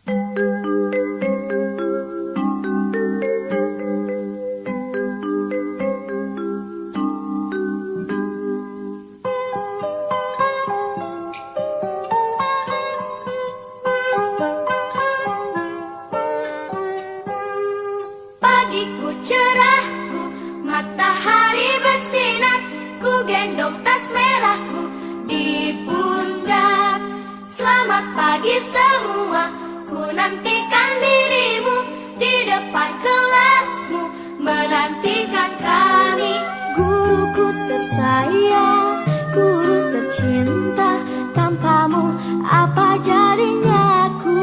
Pagiku cerahku, matahari bersinar, ku gendong tas merahku di pundak. Selamat pagi semua, ku nantikan dirimu di depan kelasmu, menantikan kami. Guruku tersayang, guru tercinta, tanpamu apa jadinya aku?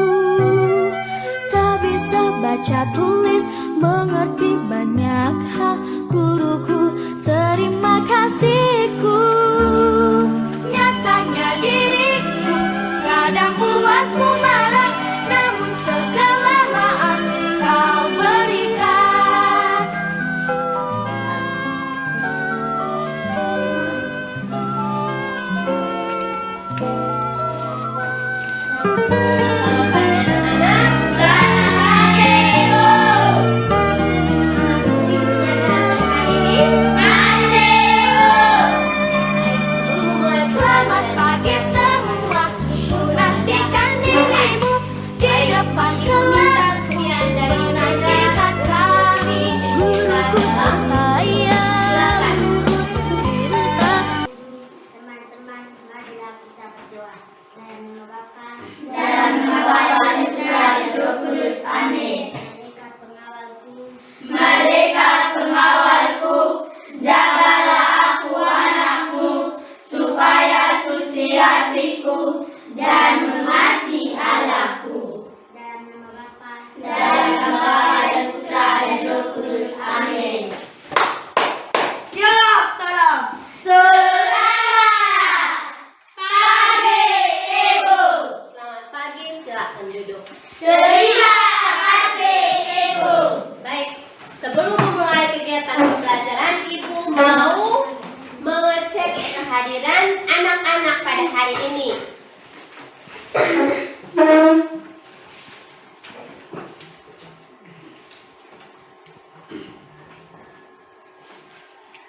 Tak bisa baca tulis, mengerti banyak hal, guruku terima kasihku. Nyatanya diriku kadang buatmu marah, namun segala maaf kau berikan. Selamat pagi semua, ku nantikan dirimu di depan kelasmu, menantikan kami. Guruku tersayang, guruku tercinta. Teman-teman, marilah kita berdoa. Dalam nama Bapa, Dalam nama Bapa dan Putra dan Roh Kudus. Amin. Malaikat pengawalku, Malaikat pengawalku, jagalah aku anakmu, supaya suci hatiku dan mengasihi Allahku. dalam nama Bapa, Dalam nama Bapa dan Putra dan Roh Kudus. Amin. Yuk, salam. Selamat pagi, Ibu. Selamat pagi, silakan duduk. Terima kasih, Ibu. Baik, sebelum memulai kegiatan pembelajaran, Ibu mau mengecek kehadiran anak-anak pada hari ini.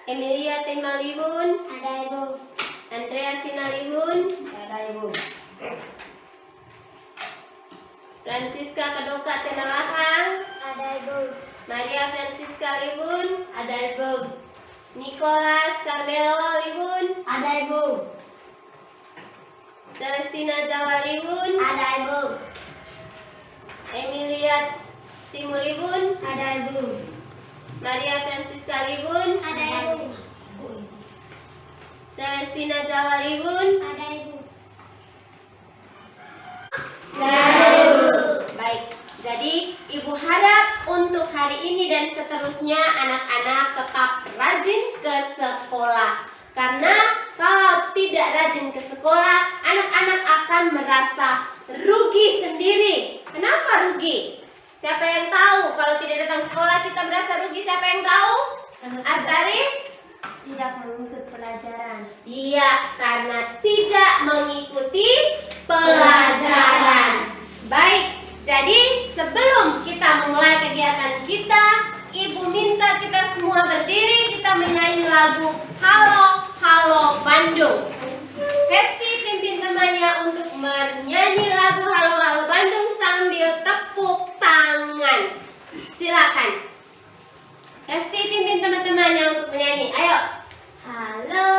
Emilia Timalihun, ada Ibu, Andrea Sinalihun, ada Ibu, Francisca Kadoka Tenalahang, ada Ibu, Maria Francisca Lihun, ada Ibu. Nicholas Carmelo Lihun, ada Ibu, Celestina Jawa Lihun, ada Ibu, Emilia Timulihun, ada Ibu, Maria Francisca Lihun, ada Ibu, Celestina Jawa Lihun. ada Ibu. Baik, jadi Ibu harap untuk hari ini dan seterusnya anak-anak tetap rajin ke sekolah. Karena kalau tidak rajin ke sekolah, anak-anak akan merasa rugi sendiri. Kenapa rugi? Siapa yang tahu kalau tidak datang sekolah kita merasa rugi? Siapa yang tahu? Astari? Tidak mengikut pelajaran. Iya, karena tidak mengikuti pelajaran. Baik, jadi sebelum kita mulai kegiatan kita, Ibu minta kita semua berdiri, kita menyanyi lagu Halo, Halo Bandung. Hesti pimpin temannya untuk menyanyi lagu Halo, Halo Bandung sambil tepuk tangan. Silakan. Hesti pimpin teman-temannya untuk menyanyi. Ayo. Halo,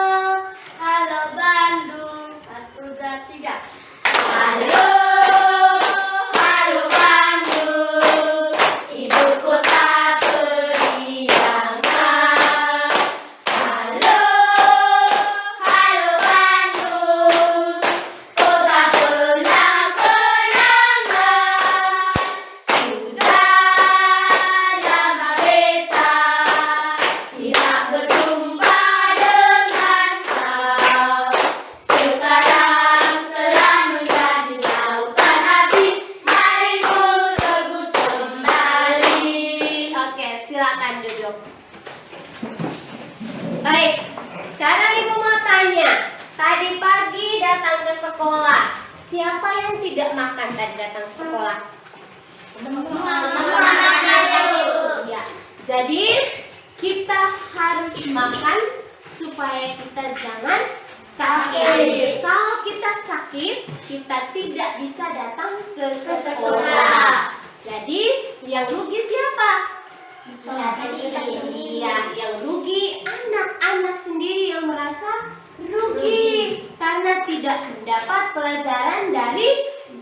halo Bandung, 1, 2, 3. Halo, halo Bandung, ibu kota periangan. Halo, halo Bandung, kota kenang-kenangan. Sudah lama beta tidak berjumpa dengan kau. Sekarang telah menjadi lautan hati, mari ku rebut kembali. Oke, silakan duduk. Baik, sekarang Ibu mau tanya. Tadi pagi datang ke sekolah. Siapa yang tidak makan tadi datang ke sekolah? Ya. Jadi kita harus makan supaya kita jangan sakit. Kalau kita sakit, kita tidak bisa datang ke sekolah. Jadi yang rugi siapa? Iya, yang rugi anak-anak sendiri yang merasa rugi karena tidak mendapat pelajaran dari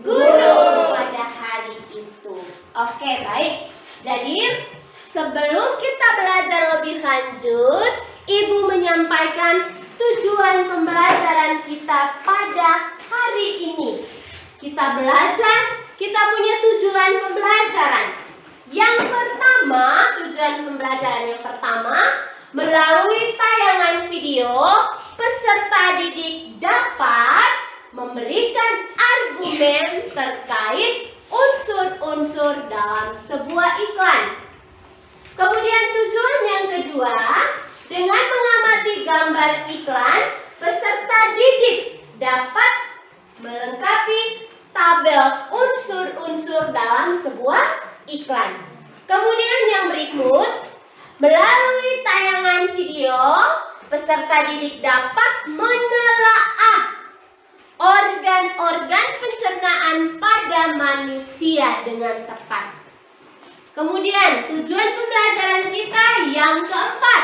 guru pada hari itu. Oke, baik. Jadi sebelum kita belajar lebih lanjut, Ibu menyampaikan tujuan pembelajaran kita pada hari ini. Kita belajar, kita punya tujuan pembelajaran. Yang pertama, tujuan pembelajaran yang pertama, melalui tayangan video, peserta didik dapat memberikan argumen terkait unsur-unsur dalam sebuah iklan. Kemudian tujuan yang kedua, dengan mengamati gambar iklan, peserta didik dapat melengkapi tabel unsur-unsur dalam sebuah iklan. Kemudian yang berikut, melalui tayangan video, peserta didik dapat menelaah organ-organ pencernaan pada manusia dengan tepat. Kemudian tujuan pembelajaran kita yang keempat,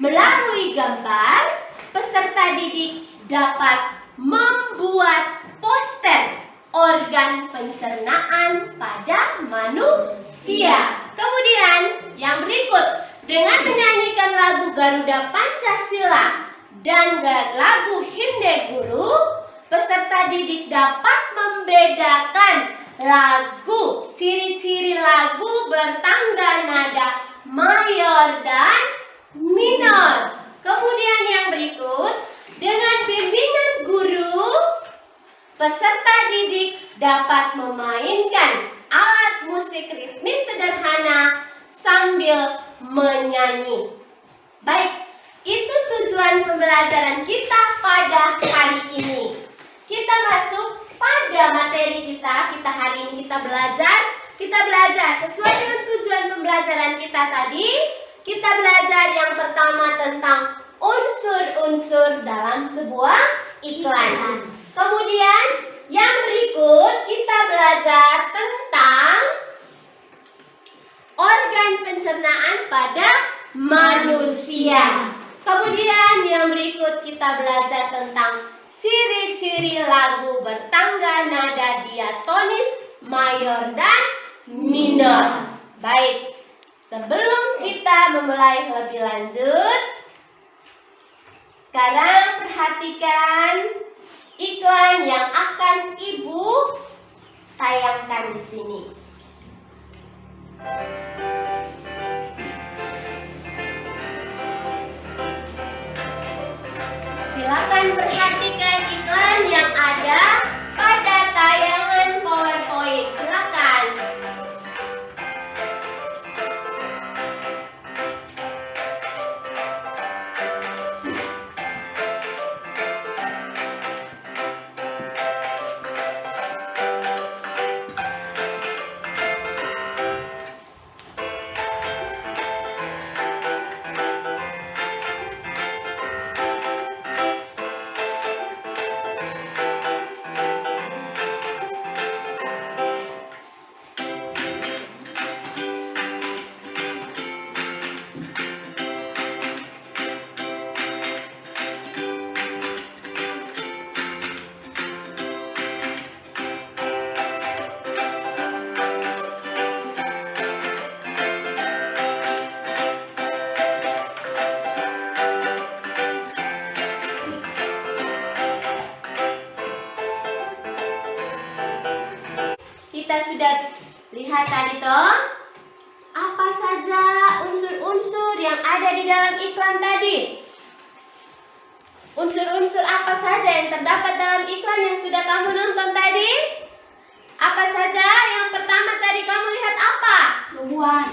melalui gambar, peserta didik dapat membuat poster organ pencernaan pada manusia. Kemudian yang berikut, dengan menyanyikan lagu Garuda Pancasila dan lagu Himne Guru, peserta didik dapat membedakan lagu, ciri-ciri lagu bertangga nada mayor dan minor. Kemudian yang berikut, dengan bimbingan guru, peserta didik dapat memainkan alat musik ritmis sederhana sambil menyanyi. Baik, itu tujuan pembelajaran kita pada hari ini. Kita masuk pada materi kita. Hari ini kita belajar sesuai dengan tujuan pembelajaran kita tadi. Kita belajar yang pertama tentang unsur-unsur dalam sebuah iklan. Kemudian yang berikut kita belajar tentang organ pencernaan pada manusia. Kemudian yang berikut kita belajar tentang ciri-ciri lagu bertangga nada diatonis, mayor dan minor. Baik, sebelum kita memulai lebih lanjut, sekarang perhatikan iklan yang akan Ibu tayangkan di sini. Silakan perhatikan iklan yang ada pada tayangan PowerPoint. Silakan. Kita sudah lihat tadi toh, apa saja unsur-unsur yang ada di dalam iklan tadi? Unsur-unsur apa saja yang terdapat dalam iklan yang sudah kamu nonton tadi? Apa saja? Yang pertama tadi kamu lihat apa? Tumbuhan.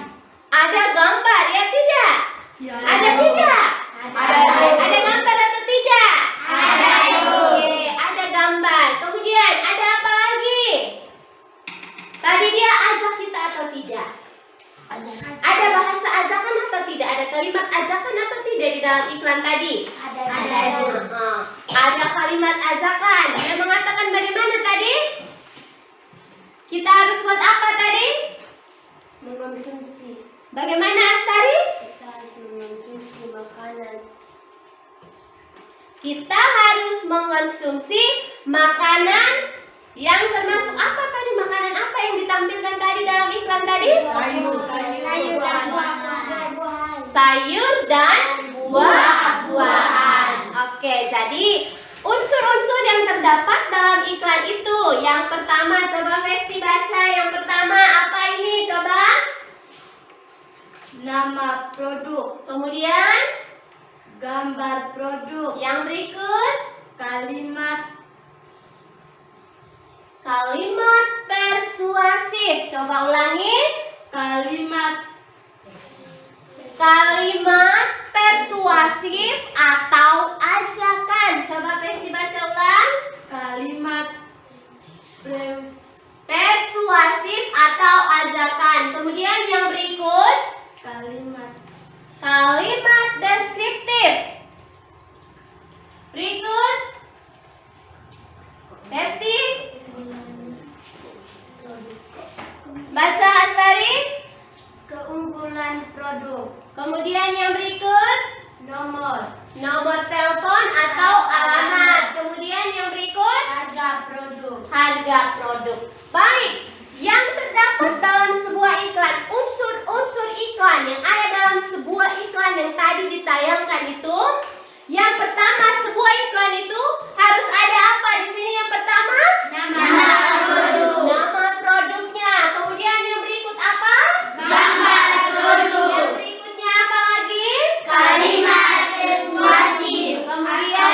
Ada gambar, ya tidak? Ya. Ada tidak? Ada gambar atau tidak? Ada. Oke, ada gambar. Kemudian ada apa lagi? Tadi Ada bahasa ajakan atau tidak? Ada kalimat ajakan atau tidak di dalam iklan tadi? Ada. Ada kalimat ajakan. Dia mengatakan bagaimana tadi? Kita harus buat apa tadi? Mengkonsumsi. Bagaimana Astari? Kita harus mengkonsumsi makanan. Kita harus mengkonsumsi makanan yang termasuk apa tadi? Makanan apa yang ditampilkan tadi dalam iklan tadi? Sayur dan buah-buahan. Sayur dan buah-buahan. Oke, jadi unsur-unsur yang terdapat dalam iklan itu. Yang pertama, coba Festi baca. Yang pertama, apa ini? Coba. Nama produk. Kemudian, Gambar produk. yang berikut, Kalimat persuasif. Coba ulangi. Kalimat Persuasif atau ajakan. Coba Festi baca ulang. kalimat Persuasif atau ajakan. Kemudian yang berikut, kalimat deskriptif. Berikut, Festi baca Astari. keunggulan produk. Kemudian yang berikut, Nomor nomor telepon atau alamat. Kemudian yang berikut, harga produk. harga produk. Baik, yang terdapat dalam sebuah iklan, unsur-unsur iklan yang ada dalam sebuah iklan yang tadi ditayangkan itu, yang pertama sebuah iklan itu harus ada apa di sini? Yang pertama, Nama produk. nama produknya. Kemudian yang berikut apa? Gambar produk. Yang berikutnya apa lagi? Kalimat persuasif. Kemudian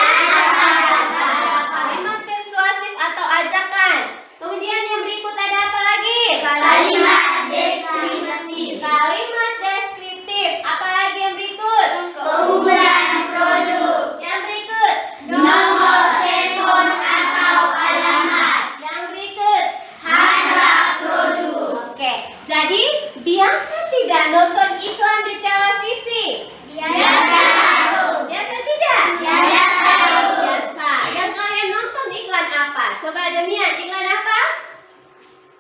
kalimat persuasif atau ajakan. Kemudian yang berikut ada apa lagi? Kalimat deskriptif. Kalimat deskriptif. Apa lagi yang berikut? Keunggulan produk. Yang berikut. Nomor telepon atau alamat. Yang berikut. Harga produk. Oke, jadi biasa tidak nonton iklan di televisi? Biasa. Biasa tidak? Biasa. Biasa. Yang kalian nonton iklan apa? Coba Demian, iklan apa?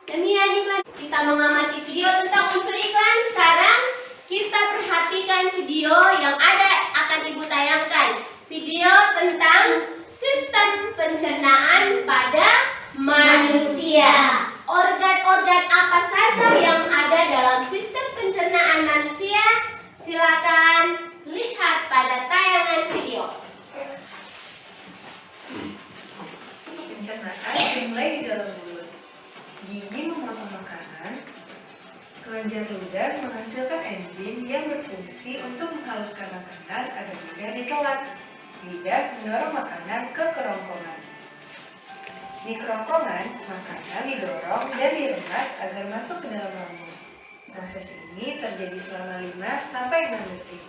Demian, iklan. Kita mengamati video tentang unsur iklan. Sekarang kita perhatikan video yang akan Ibu tayangkan. Video tentang sistem pencernaan pada manusia. Organ-organ apa saja yang ada dalam sistem pencernaan manusia? Silakan lihat pada tayangan video. Pencernaan dimulai di dalam mulut. Gigi memotong makanan. Kelenjar ludah menghasilkan enzim yang berfungsi untuk menghaluskan makanan agar mudah ditelan. Lidah mendorong makanan ke kerongkongan. Di kerongkongan, makanan didorong dan diremas agar masuk ke dalam lambung. Proses ini terjadi selama 5-6 detik.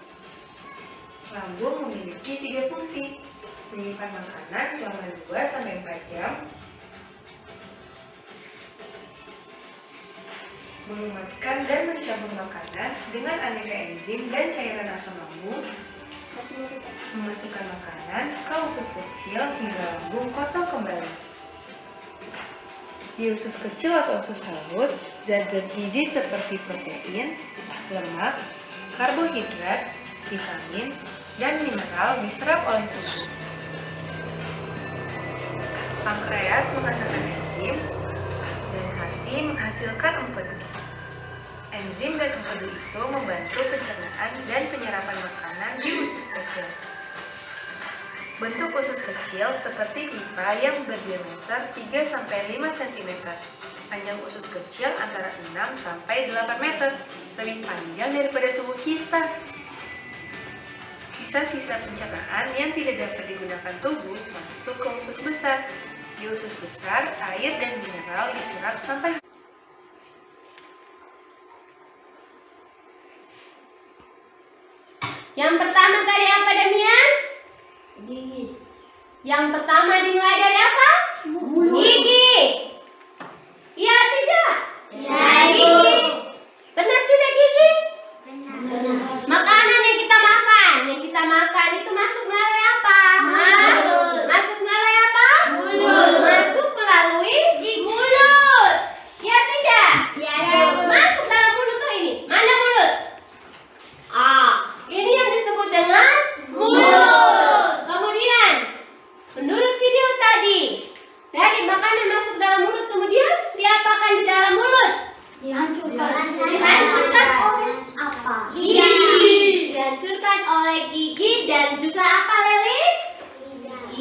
Lambung memiliki 3 fungsi: menyimpan makanan selama 2-4 jam, mengumatkan dan mencampur makanan dengan aneka enzim dan cairan asam lambung, memasukkan makanan ke usus kecil hingga lambung kosong kembali. Di usus kecil atau usus halus, zat-zat gizi seperti protein, lemak, karbohidrat, vitamin, dan mineral diserap oleh tubuh. Pankreas menghasilkan enzim, dan hati menghasilkan empedu. Enzim dan empedu itu membantu pencernaan dan penyerapan makanan di usus kecil. Bentuk usus kecil seperti pipa yang berdiameter 3-5 cm. Panjang usus kecil antara 6-8 meter, lebih panjang daripada tubuh kita. Sisa-sisa pencernaan yang tidak dapat digunakan tubuh masuk ke usus besar. Di usus besar, air dan mineral diserap sampai Yang pertama tadi apa Demian? Gigi. Yang pertama dimulai dari apa? Gigi. Iya tidak? Iya, Ibu. Gigi. Benar tidak Gigi?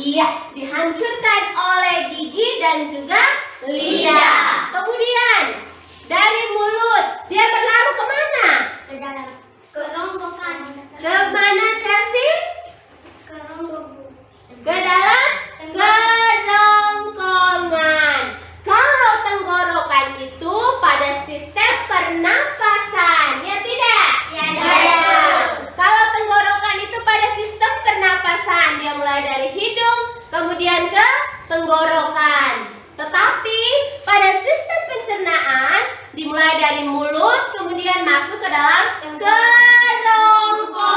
Iya, dihancurkan oleh gigi dan juga lidah. Kemudian dari mulut dia berlalu kemana? Ke dalam kerongkongan. Kemana Chelsea? Kerongkongan. Ke dalam kerongkongan. Kalau tenggorokan itu pada sistem pernapasan, ya tidak? Ya, Ya. Kalau tenggorokan itu pada sistem pernapasan, dia mulai dari hidung, kemudian ke tenggorokan. Tetapi pada sistem pencernaan dimulai dari mulut, kemudian masuk ke dalam kerongkongan.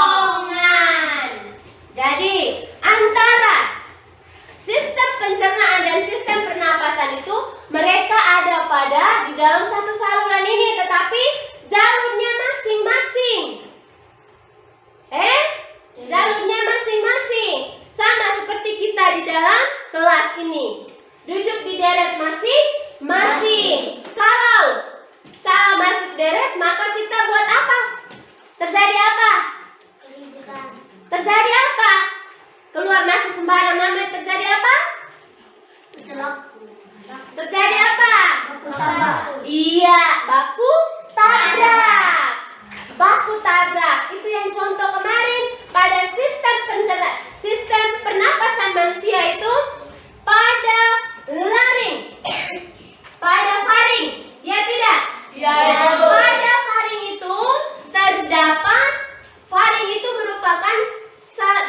Jadi antara sistem pencernaan dan sistem pernapasan itu mereka ada di dalam satu saluran ini, tetapi jalurnya masing-masing. Jalurnya masing-masing. Sama seperti kita di dalam kelas ini. Duduk di deret masing-masing. Kalau salah masuk deret, maka kita buat apa? Terjadi apa? Keributan. Terjadi apa? Keluar masuk sembarang namanya terjadi apa? Terjadi apa? Baku tabrak. Iya, baku tabrak. Baku tabrak itu yang contoh kemarin pada sistem pernapasan manusia itu pada laring, pada faring, ya tidak? Ya. Pada faring itu terdapat, faring itu merupakan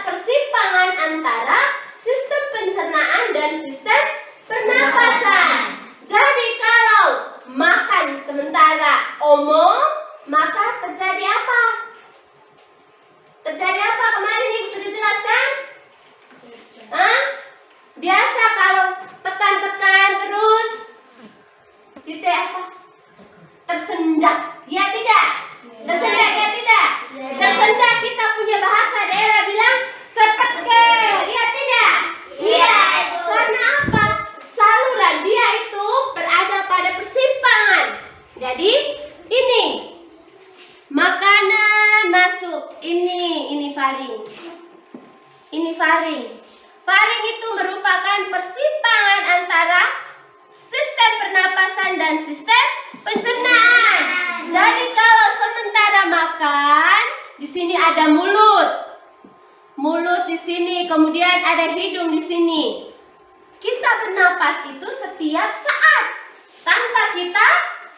persimpangan antara sistem pencernaan dan sistem pernapasan. Jadi kalau makan sementara omong, maka terjadi apa? Terjadi apa? Kemarin Ibu sudah jelaskan? Biasa kalau tekan-tekan terus titik apa? Tersendak, ya tidak? Tersendak, ya tidak? Tersendak kita punya bahasa daerah bilang ketekel, ya tidak? Iya. Karena apa? Saluran dia itu berada pada persimpangan. Jadi ini makanan masuk, ini faring. Ini faring. Faring itu merupakan persimpangan antara sistem pernapasan dan sistem pencernaan. Jadi kalau sementara makan, di sini ada mulut. Mulut di sini, kemudian ada hidung di sini. Kita bernapas itu setiap saat tanpa kita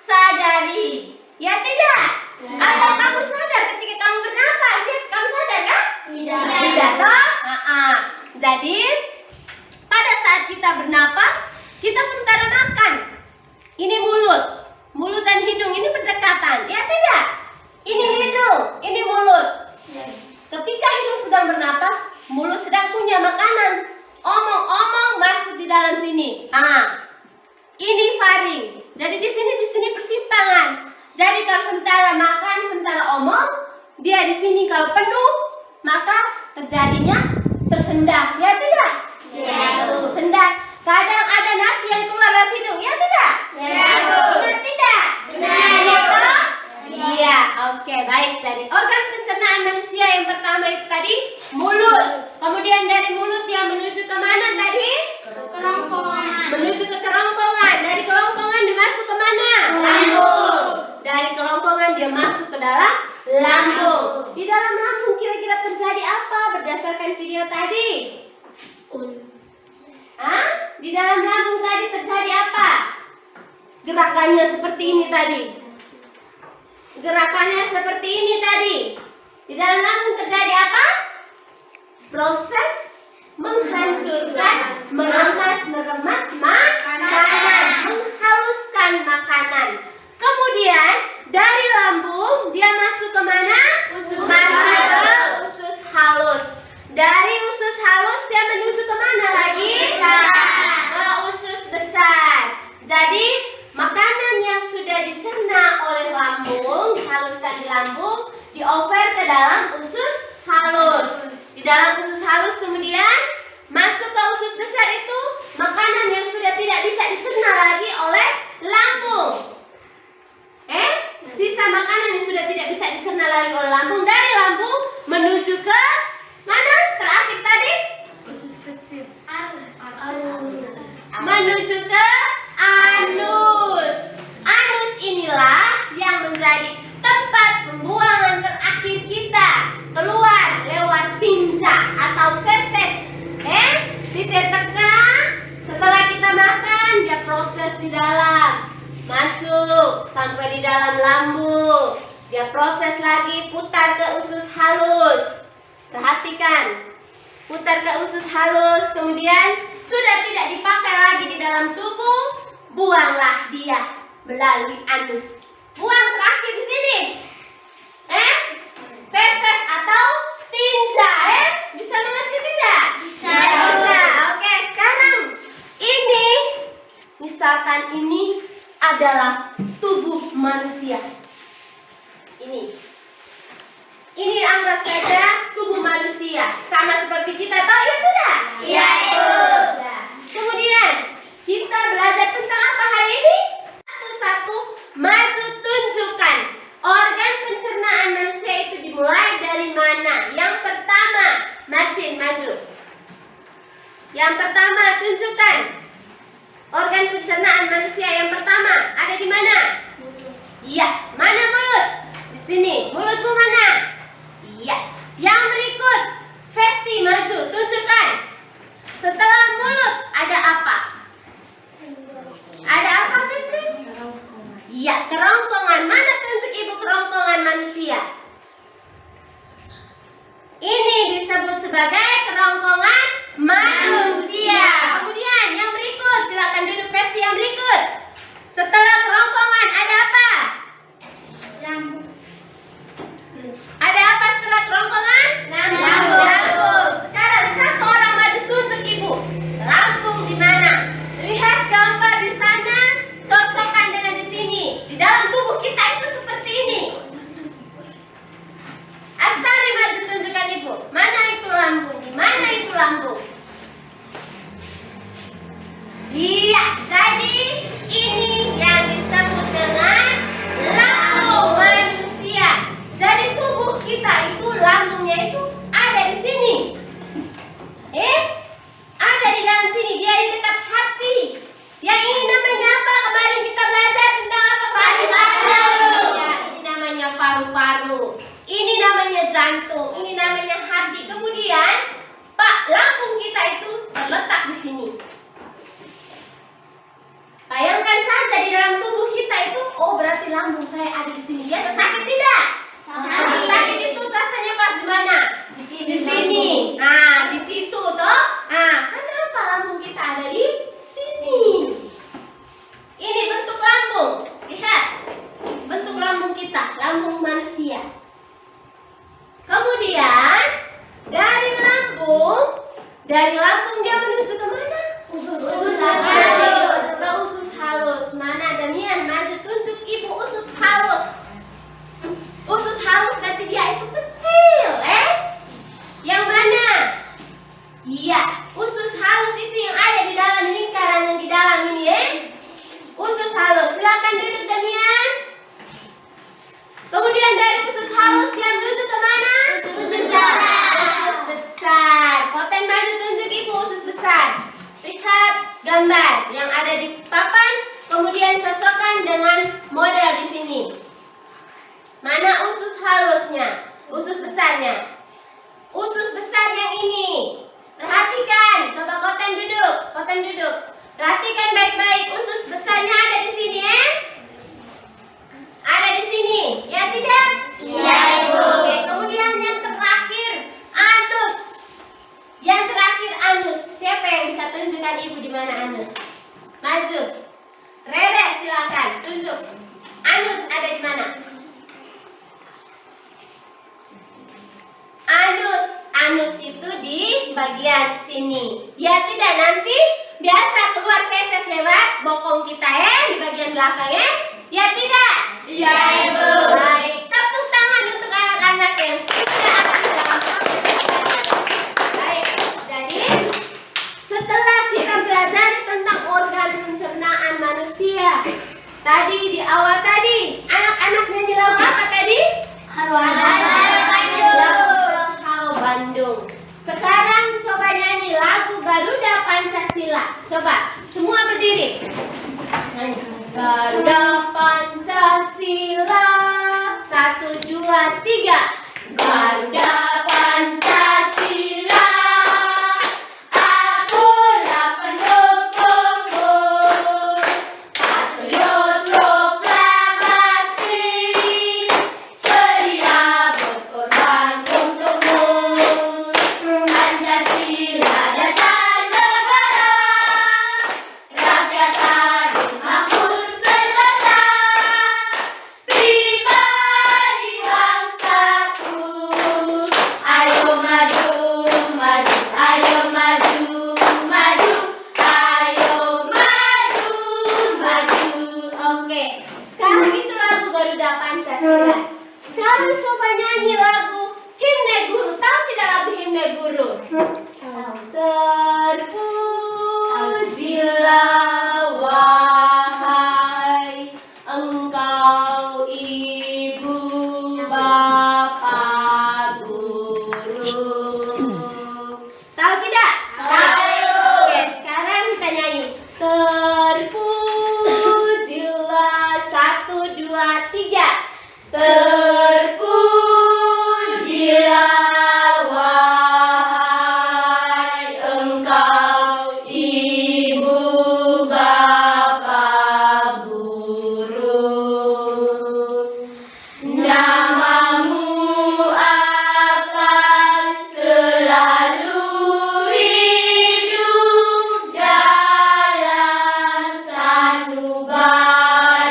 sadari. Ya tidak? Atau kamu sadar ketika kamu bernapas? Ya, kamu sadar kan? Tidak. Tidak toh? Jadi pada saat kita bernapas, kita sementara makan. Ini mulut dan hidung ini berdekatan. Ya tidak? Ini hidung, ini mulut. Ketika hidung sedang bernapas, mulut sedang punya makanan. Omong-omong masuk di dalam sini. Ini faring. Jadi di sini persimpangan. Jadi kalau sementara makan, sementara omong, dia di sini kalau penuh, maka terjadinya tersendak. Ya tidak? Ya. Tersendak. Kadang ada nasi yang keluar lewat hidung. Ya tidak? Ya. Benar tidak? Benar. Iya, oke, baik. Jadi organ pencernaan manusia yang pertama itu tadi mulut. Kemudian dari mulut dia menuju ke mana tadi? Kerongkongan. Menuju ke kerongkongan. Dari kerongkongan dia masuk ke mana? Lambung. Dari kerongkongan dia masuk ke dalam lambung. Di dalam lambung kira-kira terjadi apa berdasarkan video tadi? Di dalam lambung tadi terjadi apa? Gerakannya seperti ini tadi. Gerakannya seperti ini tadi. Di dalam lambung terjadi apa? Proses menghancurkan, meremas makanan, menghaluskan makanan. Kemudian dari lambung dia masuk ke mana? Masuk ke usus halus. Dari usus halus dia menuju ke mana lagi? Ke usus besar. Jadi makanan yang sudah dicerna oleh lambung, dihaluskan di lambung, dioper ke dalam usus halus. Di dalam usus halus kemudian masuk ke usus besar itu makanan yang sudah tidak bisa dicerna lagi oleh lambung. Sisa makanan yang sudah tidak bisa dicerna lagi oleh lambung, dari lambung menuju ke mana? Terakhir tadi? Usus kecil. menuju ke anus. Anus inilah yang menjadi tempat pembuangan terakhir kita. Keluar lewat tinja atau feses. Titik tekan. Setelah kita makan, dia proses di dalam. Masuk sampai di dalam lambung. Dia proses lagi, putar ke usus halus. Perhatikan. Putar ke usus halus, kemudian sudah tidak dipakai lagi di dalam tubuh, buanglah dia melalui anus. Buang terakhir di sini. Feses atau tinja, bisa mengerti tidak? Bisa. Bisa. Oke, sekarang ini, misalkan ini adalah tubuh manusia. Ini anggap saja tubuh manusia, sama seperti kita, tahu ya tidak? Iya, Ibu. Ya. Kemudian kita belajar tentang apa hari ini? Satu-satu maju tunjukkan. Organ pencernaan manusia itu dimulai dari mana? Yang pertama, Marcin maju. Yang pertama tunjukkan. Organ pencernaan manusia yang pertama ada di mana? Iya, mana mulut? Di sini. Mulutmu mana? Iya. Yang berikut, Festi maju, tunjukkan. Setelah mulut ada apa? Ada apa, Festi? Iya, kerongkongan. Mana tunjuk Ibu kerongkongan manusia? Ini disebut sebagai kerongkongan manusia. Kemudian yang berikut, silakan duduk Festi yang berikut. Setelah kerongkongan ada apa? Lambung. Ada apa setelah kerongkongan? Lambung. Lambung. Sekarang satu orang maju tunjuk Ibu. Lambung di mana? Lihat gambar di sana, cocokkan dengan di sini. Di dalam tubuh kita itu seperti ini. Astari maju tunjukkan Ibu. Mana itu lambung? Di mana itu lambung? Iya, jadi ini yang disebut dengan lambung manusia. Jadi tubuh kita itu lambungnya itu ada di sini. Ada di dalam sini. Dia di dekat hati. Yang ini namanya apa? Kemarin kita belajar tentang apa? Paru-paru. Ya, ini namanya paru-paru. Ini namanya jantung. Ini namanya hati. Kemudian, lambung kita itu terletak di sini. Bayangkan saja di dalam tubuh kita itu, oh berarti lambung saya ada di sini. Biasa sakit tidak? Sakit itu rasanya pas di mana? Di sini. Di sini. Nah, di situ toh. Nah, kenapa lambung kita ada di sini? Ini bentuk lambung. Lihat. Bentuk lambung kita, lambung manusia. Kemudian dari lambung dia menuju ke mana? Usus halus. Ke usus halus. Mana Damian? Maju tunjuk Ibu usus halus. Usus halus berarti dia itu kecil, Yang mana? Iya, usus halus itu yang ada di dalam lingkaran yang di dalam ini, Usus halus. Silakan duduk Damian. Kemudian dari usus halus dia menuju ke mana? Usus besar. Usus besar. Koten maju tunjuk Ibu usus besar. Lihat gambar yang ada di papan, kemudian cocokkan dengan model di sini. Mana usus halusnya? Usus besarnya. Usus besar yang ini. Perhatikan. Coba Koten duduk. Koten duduk. Perhatikan baik-baik. Usus besarnya ada di sini, Ada di sini. Ya tidak? Iya, Ibu. Oke, kemudian yang terakhir, anus. Yang terakhir anus. Siapa yang bisa tunjukkan Ibu di mana anus? Maju. Rere silakan tunjuk. Anus ada di mana? Anus itu di bagian sini. Ya tidak, nanti biasa keluar feses lewat bokong kita di bagian belakangnya. Ya tidak? Iya, Ibu. Baik, tepuk tangan untuk anak-anak yang sudah aktif dalam proses belajar. Baik, jadi setelah kita belajar tentang organ pencernaan manusia, tadi di awal tadi anak-anak nyanyi lagu apa tadi? Halo Bandung. Halo Bandung. Sekarang coba nyanyi lagu Garuda Pancasila. Coba semua berdiri. 2, 3. Garuda Pancasila, akulah pendukungmu. Patriot proklamasi, sedia berkorban untukmu. Pancasila dasar negara, rakyat adil makmur sentosa, pribadi bangsaku. Ayo maju, maju, ayo maju, maju, ayo maju, maju. Oke, sekarang itu lagu Garuda Pancasila. Sekarang coba nyanyi lagu Himne Guru. Tahu tidak lagu Himne Guru? Terpujilah wahai engkau ibu bapak guru. Tahu tidak? Tahu. Oke, sekarang kita nyanyi. Terpujilah 1, 2, 3. Terpujilah wahai engkau ibu bapak guru. Namamu akan selalu hidup dalam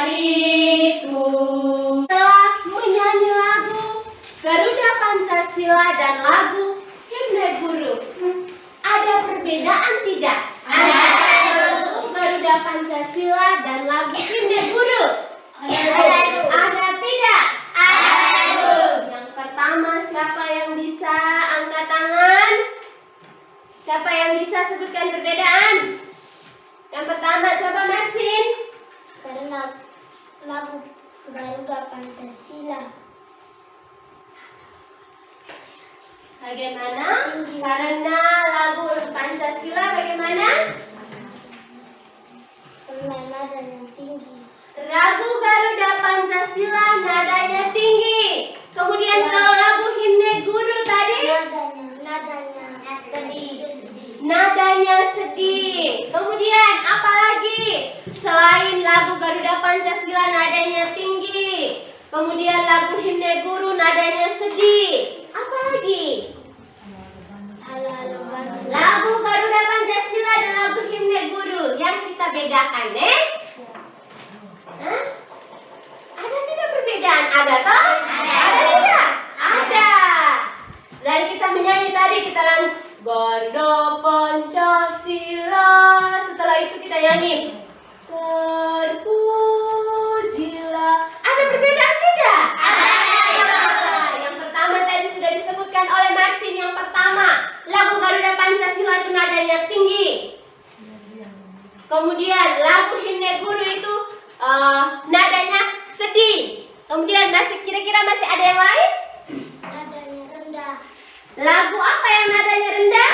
sanubariku. Telah menyanyi lagu Garuda Pancasila dan lagu Himne Guru. Ada perbedaan tidak? Ada. Garuda Pancasila dan lagu Himne Guru. Ada tidak? Ada. Yang pertama siapa yang bisa angkat tangan? Siapa yang bisa sebutkan perbedaan? Yang pertama coba Marcin. Karena lagu Garuda Pancasila Bagaimana? Karena lagu Pancasila bagaimana? karena nadanya tinggi. Lagu Garuda Pancasila nadanya tinggi. Kemudian kalau lagu Himne Guru tadi Nadanya sedih. nadanya sedih. Kemudian apa lagi? Selain lagu Garuda Pancasila nadanya tinggi, kemudian lagu Himne Guru nadanya sedih. Apa lagi? Halo Bandung. Lagu Garuda Pancasila dan lagu Himne Guru yang kita bedakan, Hah? Ada tidak perbedaan? Ada toh? Ada tidak? Ada. Dan kita menyanyi tadi kita Garuda Pancasila. Setelah itu kita nyanyi terpujilah. Ada perbedaan tidak? Ada. Yang pertama tadi sudah disebutkan oleh Marcin. Yang pertama lagu Garuda Pancasila itu nadanya tinggi. Kemudian lagu Himne Guru itu nadanya sedih. Kemudian kira-kira masih ada yang lain? Nadanya rendah. Lagu apa yang nadanya rendah?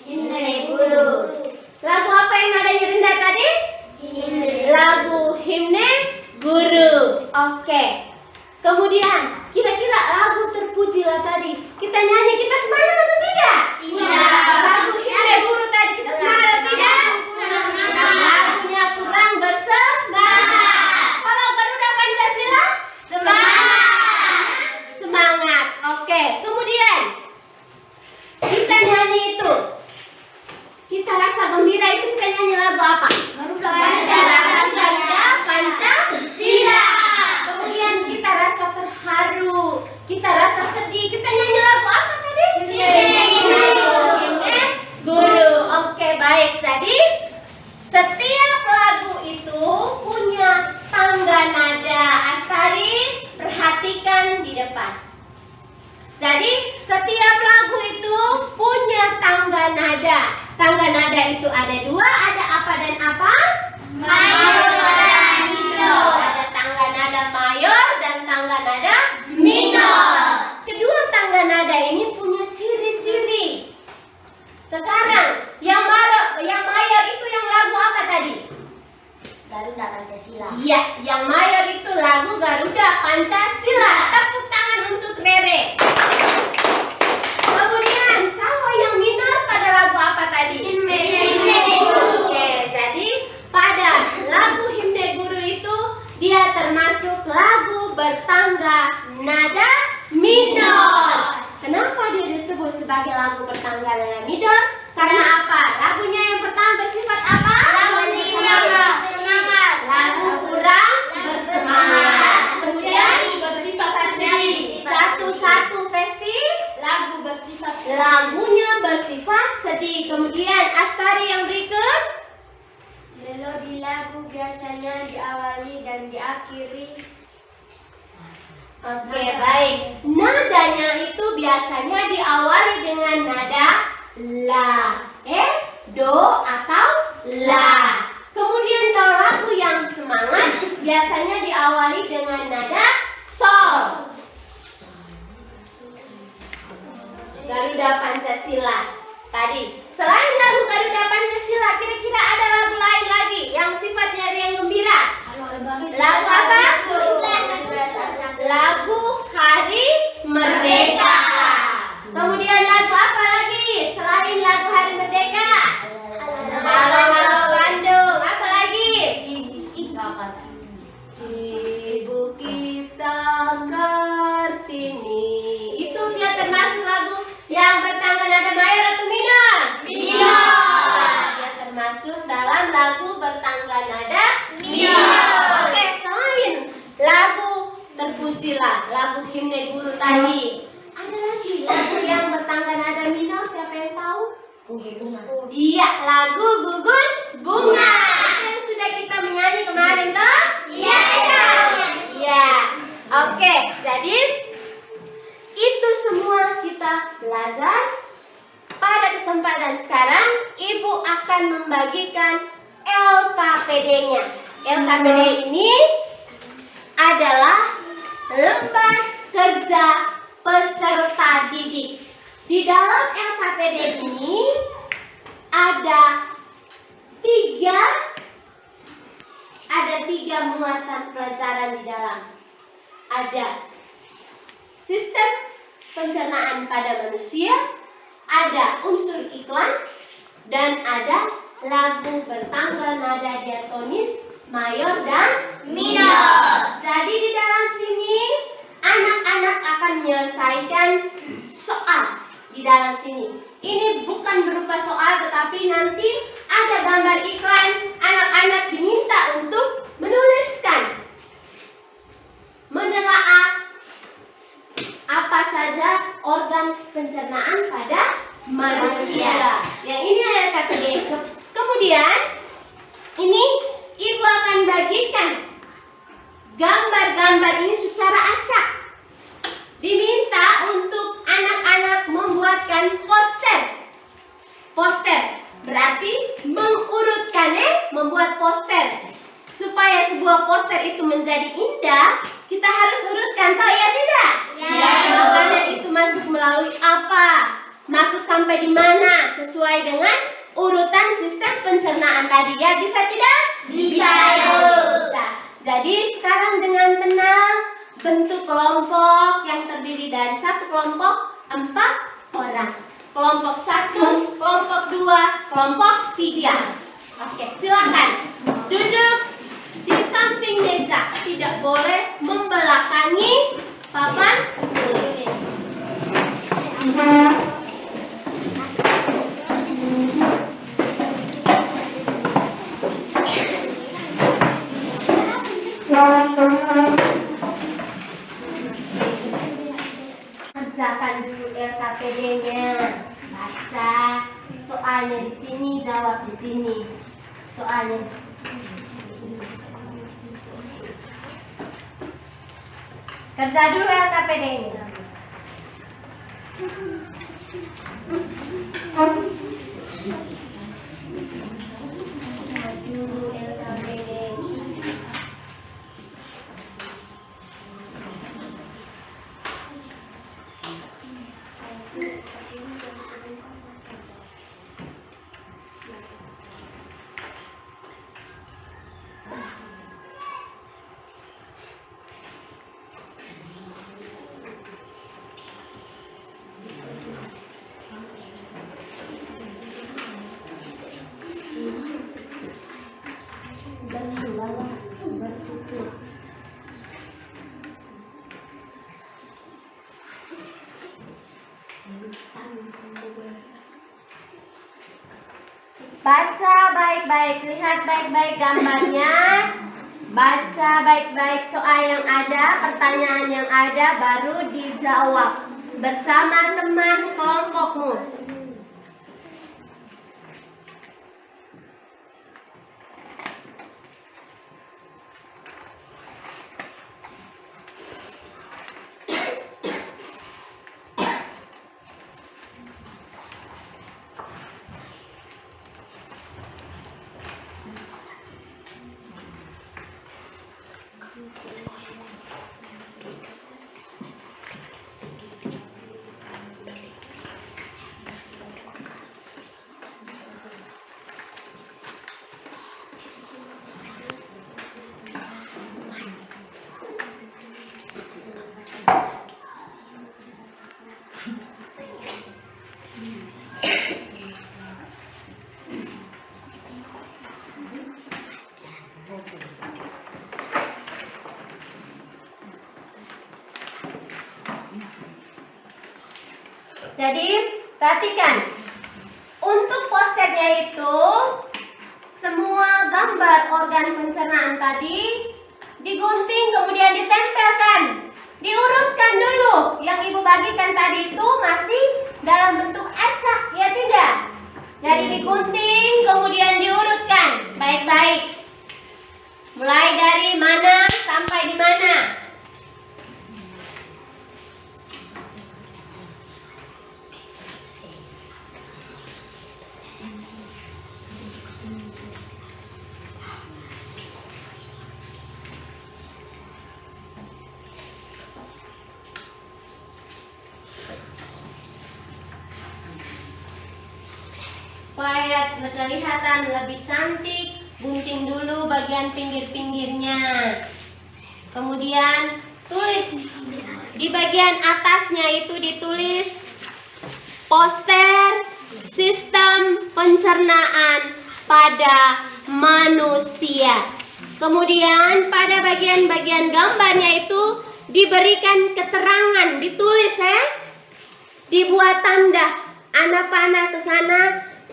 Himne Guru. Lagu apa yang nadanya rendah tadi? Himne. Lagu Himne Guru. Oke. Kemudian kira-kira lagu Terpujilah tadi kita nyanyi, kita semangat atau tidak? Iya. Lagu Himne Guru tadi kita semangat atau tidak? Lagunya kurang bersemangat. Kalau Garuda Pancasila semangat. Oke. Kemudian kita nyanyi itu, kita rasa gembira itu kita nyanyi lagu apa? Garuda Pancasila. Kemudian kita rasa terharu, kita rasa sedih, kita nyanyi lagu apa tadi? Himne Guru. Oke, baik. Jadi setiap lagu itu punya tangga nada. Astari, perhatikan di depan. Jadi setiap lagu itu punya tangga nada. Tangga nada itu ada dua, ada apa dan apa? Mayor dan minor. Ada tangga nada mayor dan tangga nada minor. Kedua tangga nada ini punya ciri-ciri. Sekarang yang mayor itu yang lagu apa tadi? Garuda Pancasila. Iya, yang mayor itu lagu Garuda Pancasila. sedih. Kemudian Astari yang berikut. Melodi lagu biasanya diawali dan diakhiri. Oke, baik. Nadanya itu biasanya diawali dengan nada la, do atau la. Kemudian kalau lagu yang semangat biasanya diawali dengan nada sol. Garuda Pancasila. Tadi, selain lagu Garuda Pancasila, kira-kira ada lagu lain lagi yang sifatnya riang gembira. Lagu apa? Lagu Hari Merdeka. Kemudian lagu apa lagi selain lagu Hari Merdeka? Halo Halo Bandung. Apa lagi? Ibu kita Kartini. Itu dia termasuk lagu yang bertangga nada mayor atau minor? Minor. Dia termasuk dalam lagu bertangga nada minor. Oke, selain lagu Terpujilah, lagu himne guru tadi, ada lagi lagu yang bertangga nada minor, siapa yang tahu? Iya, lagu Gugur Bunga. Yang sudah kita menyanyi kemarin toh? Iya. Iya. Oke, jadi itu semua kita belajar. Pada kesempatan sekarang, Ibu akan membagikan LKPD-nya. LKPD ini adalah lembar kerja peserta didik. Di dalam LKPD ini ada tiga muatan pelajaran di dalam. Ada sistem pencernaan pada manusia, ada unsur iklan, dan ada lagu bertangga nada diatonis, mayor dan minor. Jadi di dalam sini anak-anak akan menyelesaikan soal di dalam sini. Ini bukan berupa soal, tetapi nanti ada gambar iklan. Anak-anak diminta untuk menuliskan, menelaah apa saja organ pencernaan pada manusia. Yang ini adalah KTD. Kemudian ini Ibu akan bagikan gambar-gambar ini secara acak. Diminta untuk anak-anak membuatkan poster. Poster berarti mengurutkannya, membuat poster. Supaya sebuah poster itu menjadi indah, kita harus urutkan, tahu ya tidak? Ya. Makanya itu masuk melalui apa? Masuk sampai di mana? Sesuai dengan urutan sistem pencernaan tadi ya. Bisa tidak? Bisa. Bisa. Jadi sekarang dengan tenang bentuk kelompok yang terdiri dari satu kelompok 4 orang. Kelompok 1, kelompok 2, kelompok 3. Oke, silakan duduk di samping meja. Tidak boleh membelakangi papan tulis. Kerjakan dulu LKPD-nya. Baca soalnya di sini, jawab di sini. Soalnya. Kerja dulu LKPD-nya. Dulu LKPD. Baca baik-baik, lihat baik-baik gambarnya. Baca baik-baik soal yang ada, pertanyaan yang ada, baru dijawab bersama teman kelompokmu. Jadi perhatikan, untuk posternya itu semua gambar organ pencernaan tadi digunting kemudian ditempelkan. Diurutkan dulu. Yang Ibu bagikan tadi itu masih dalam bentuk acak, ya tidak? Jadi digunting kemudian diurutkan baik-baik. Mulai dari mana sampai di mana? Supaya kelihatan lebih cantik, gunting dulu bagian pinggir-pinggirnya. Kemudian tulis di bagian atasnya itu ditulis poster sistem pencernaan pada manusia. Kemudian pada bagian-bagian gambarnya itu diberikan keterangan, ditulis dibuat tanda, anak panah ke sana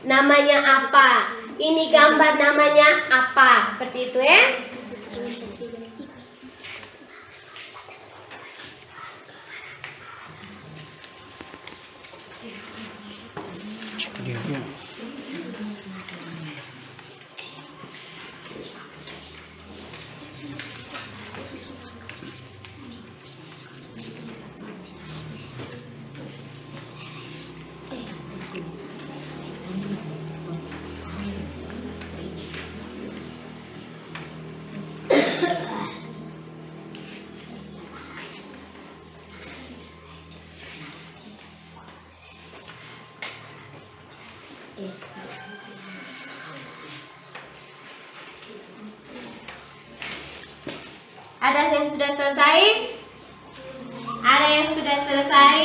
namanya apa, ini gambar namanya apa, seperti itu ya. Ada yang sudah selesai? Ada yang sudah selesai?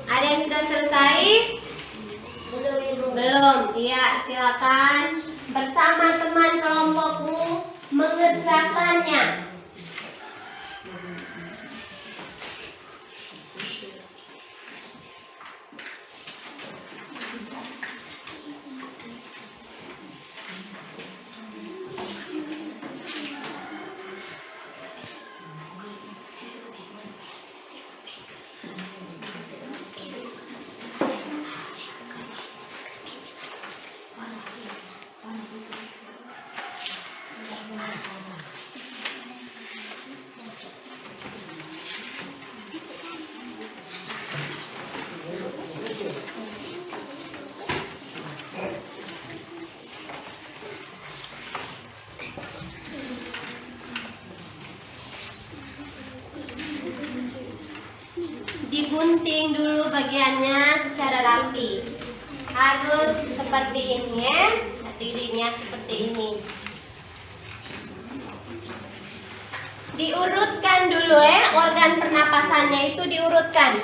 Ada yang sudah selesai? Belum. Iya, silakan bersama teman kelompokmu mengerjakannya. Digunting dulu bagiannya secara rapi. Harus seperti ini ya. Dirinya seperti ini. Diurutkan dulu ya, organ pernapasannya itu diurutkan.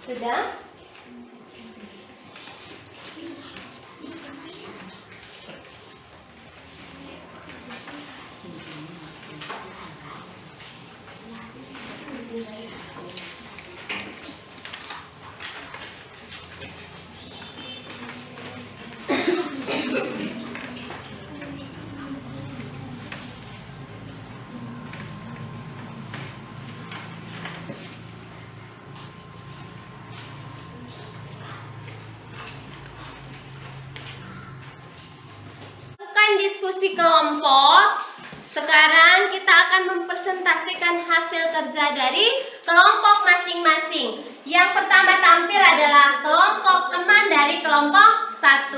Sudah? Diskusi kelompok. Sekarang kita akan mempresentasikan hasil kerja dari kelompok masing-masing. Yang pertama tampil adalah kelompok teman dari kelompok 1.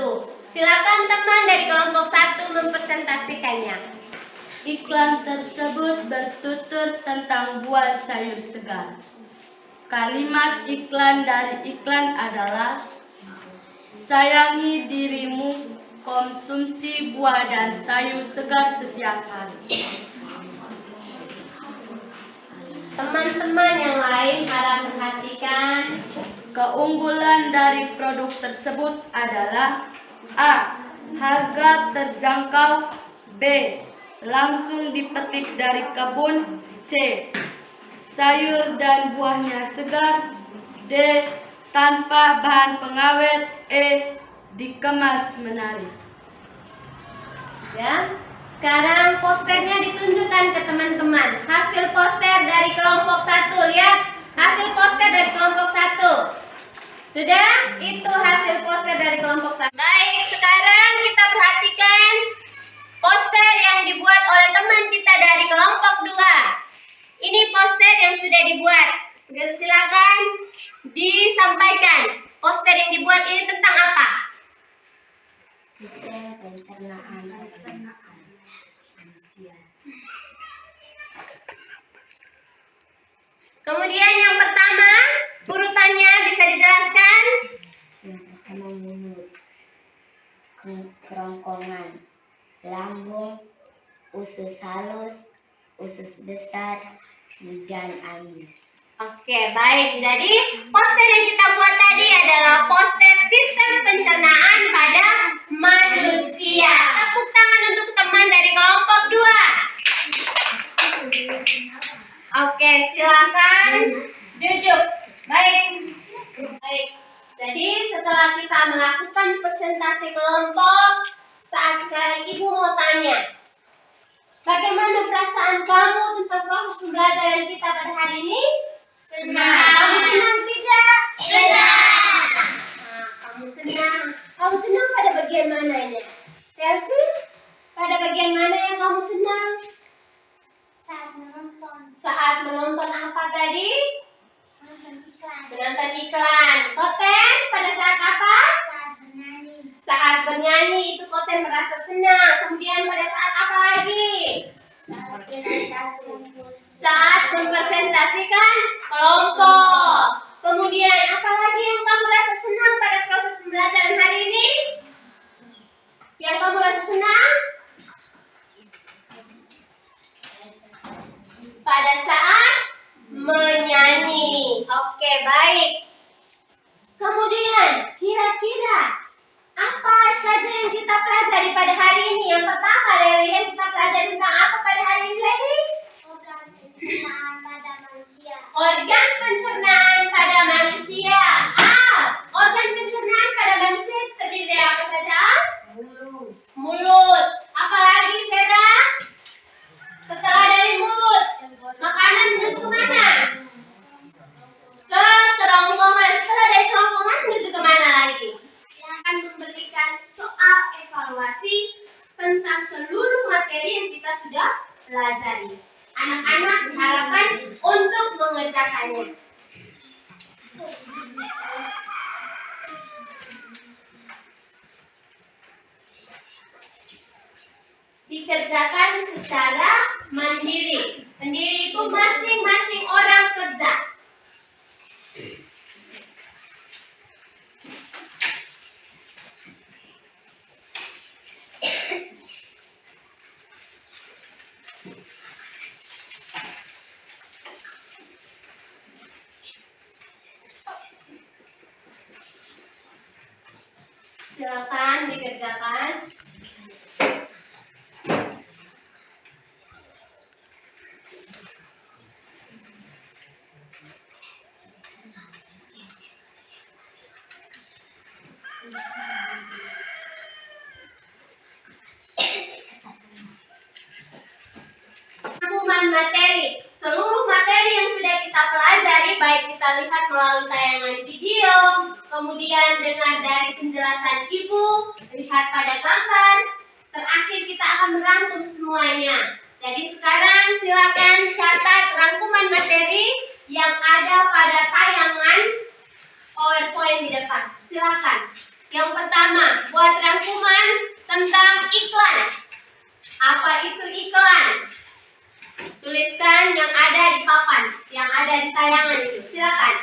Silakan teman dari kelompok 1 mempresentasikannya. Iklan tersebut bertutur tentang buah sayur segar. Kalimat iklan dari iklan adalah sayangi dirimu, konsumsi buah dan sayur segar setiap hari. Teman-teman yang lain harap perhatikan. Keunggulan dari produk tersebut adalah A. Harga terjangkau. B. Langsung dipetik dari kebun. C. Sayur dan buahnya segar. D. Tanpa bahan pengawet. E. Dikemas menarik. Ya, sekarang posternya ditunjukkan ke teman-teman. Hasil poster dari kelompok 1. Lihat hasil poster dari kelompok 1. Sudah? Itu hasil poster dari kelompok 1. Baik, sekarang kita perhatikan poster yang dibuat oleh teman kita dari kelompok 2. Ini poster yang sudah dibuat. Silakan disampaikan. Poster yang dibuat ini tentang apa? Sistem pencernaan manusia. Kemudian yang pertama, urutannya bisa dijelaskan? Yang pertama mulut, kerongkongan, lambung, usus halus, usus besar, dan anis. Oke, baik. Jadi, poster yang kita buat tadi adalah poster sistem pencernaan pada manusia. Tepuk tangan untuk teman dari kelompok 2. Oke, silakan duduk. Baik. Baik. Jadi, setelah kita melakukan presentasi kelompok, saat sekarang Ibu mau tanya, bagaimana perasaan kamu tentang proses pembelajaran kita pada hari ini? Senang. Kamu senang tidak? Senang. Nah, kamu senang. Kamu senang pada bagian mananya? Chelsea? Pada bagian mana yang kamu senang? Saat menonton. Saat menonton apa tadi? Menonton iklan. Menonton iklan. Koten pada saat apa? Saat bernyanyi. Saat bernyanyi itu Koten merasa senang. Kemudian pada saat apa lagi? Saat presentasi. Saat mempresentasikan kelompok. Kemudian apa lagi yang kamu rasa senang pada proses pembelajaran hari ini? Yang kamu rasa senang? Pada saat menyanyi. Oke, baik. Kemudian, kira-kira apa saja yang kita pelajari pada hari ini? Yang pertama, Leli, yang kita pelajari tentang apa pada hari ini, Leli? Organ pencernaan pada manusia. Organ pencernaan pada manusia. Organ pencernaan pada manusia terdiri dari apa saja? Mulut. Apalagi, Vera? Setelah dari mulut, makanan menuju ke mana? Ke kerongkongan. Setelah dari kerongkongan menuju ke mana lagi? Yang akan memberikan soal evaluasi tentang seluruh materi yang kita sudah pelajari. Anak-anak diharapkan untuk mengerjakannya. Dikerjakan secara mandiri. Mandiri itu masing-masing orang kerja. Silakan dikerjakan. Rangkuman materi. Seluruh materi yang sudah kita pelajari, baik kita lihat melalui tayangan video, kemudian dengar dari penjelasan Ibu, lihat pada gambar, terakhir kita akan merangkum semuanya. Jadi sekarang silakan catat rangkuman materi yang ada pada tayangan PowerPoint di depan. Silakan. Yang pertama, buat rangkuman tentang iklan. Apa itu iklan? Tuliskan yang ada di papan, yang ada di tayangan itu. Silakan.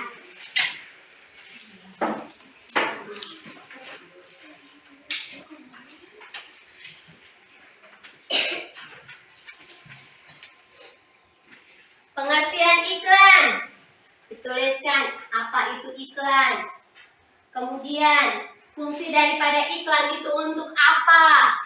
Pengertian iklan. Dituliskan apa itu iklan. iklan. Kemudian, fungsi daripada iklan itu untuk apa?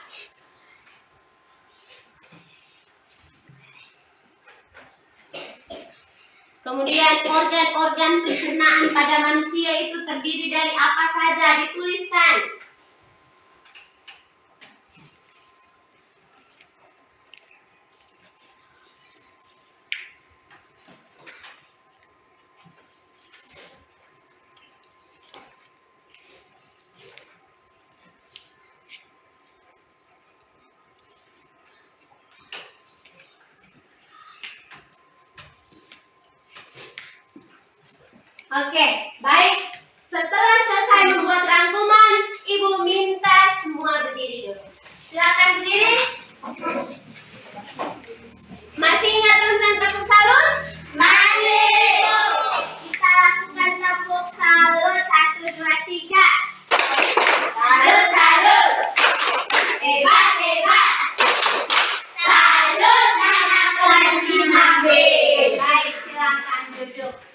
Kemudian organ-organ pencernaan pada manusia itu terdiri dari apa saja? Dituliskan. Oke, baik. Setelah selesai membuat rangkuman, Ibu minta semua berdiri dulu. Silakan berdiri. Masih ingat tentang tepuk salut? Masih. Kita lakukan tepuk salut 1, 2, 3. Salut, salut. Hebat, hebat. Salut anak kelas 5B. Baik, silakan duduk.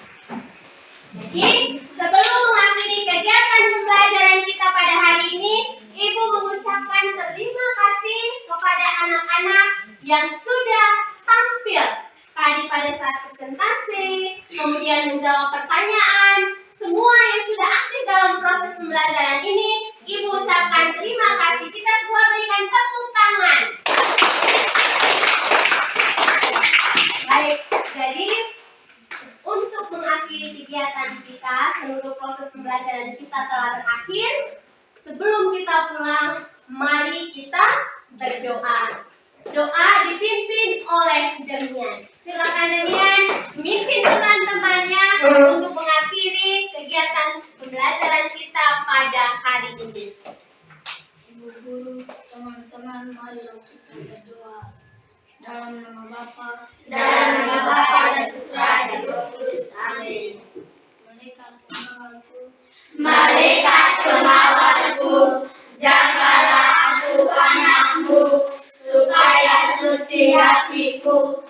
Jadi, sebelum mengakhiri kegiatan pembelajaran kita pada hari ini, Ibu mengucapkan terima kasih kepada anak-anak yang sudah tampil tadi pada saat presentasi, kemudian menjawab pertanyaan. Semua yang sudah aktif dalam proses pembelajaran ini, Ibu ucapkan terima kasih. Kita semua berikan tepuk tangan. Baik, jadi untuk mengakhiri kegiatan kita, seluruh proses pembelajaran kita telah berakhir. Sebelum kita pulang, mari kita berdoa. Doa dipimpin oleh Demian. Silakan Demian memimpin teman-temannya untuk mengakhiri kegiatan pembelajaran kita pada hari ini. Ibu guru, teman-teman, marilah kita berdoa. Dalam nama Bapa, Dalam nama Bapa dan Putra dan Roh Kudus. Amin. malaikat pengawalku, Malaikat pengawalku, jagalah aku anakmu, supaya suci hatiku